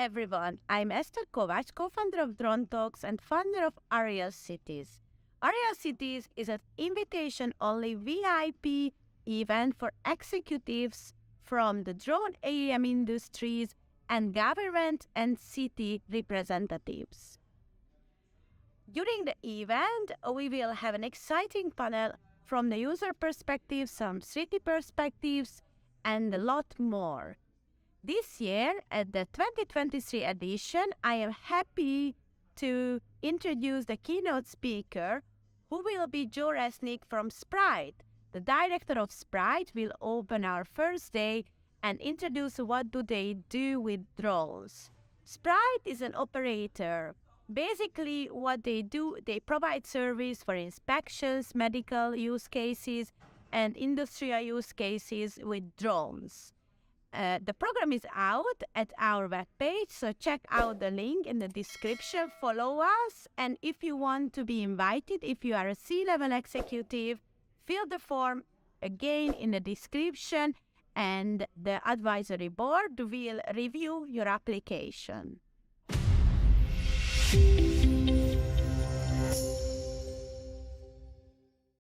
everyone, I'm Esther Kovacs, co-founder of Drone Talks and founder of Ariel Cities. Ariel Cities is an invitation-only VIP event for executives from the drone AEM industries and government and city representatives. During the event, we will have an exciting panel from the user perspective, some city perspectives, and a lot more. This year, at the 2023 edition, I am happy to introduce the keynote speaker, who will be Joseph Resnik from Spright. The director of Spright will open our first day and introduce what do they do with drones. Spright is an operator. Basically, what they do, they provide service for inspections, medical use cases, and industrial use cases with drones. The program is out at our webpage, so check out the link in the description, follow us, and if you want to be invited, if you are a C-level executive, fill the form again in the description, and the advisory board will review your application.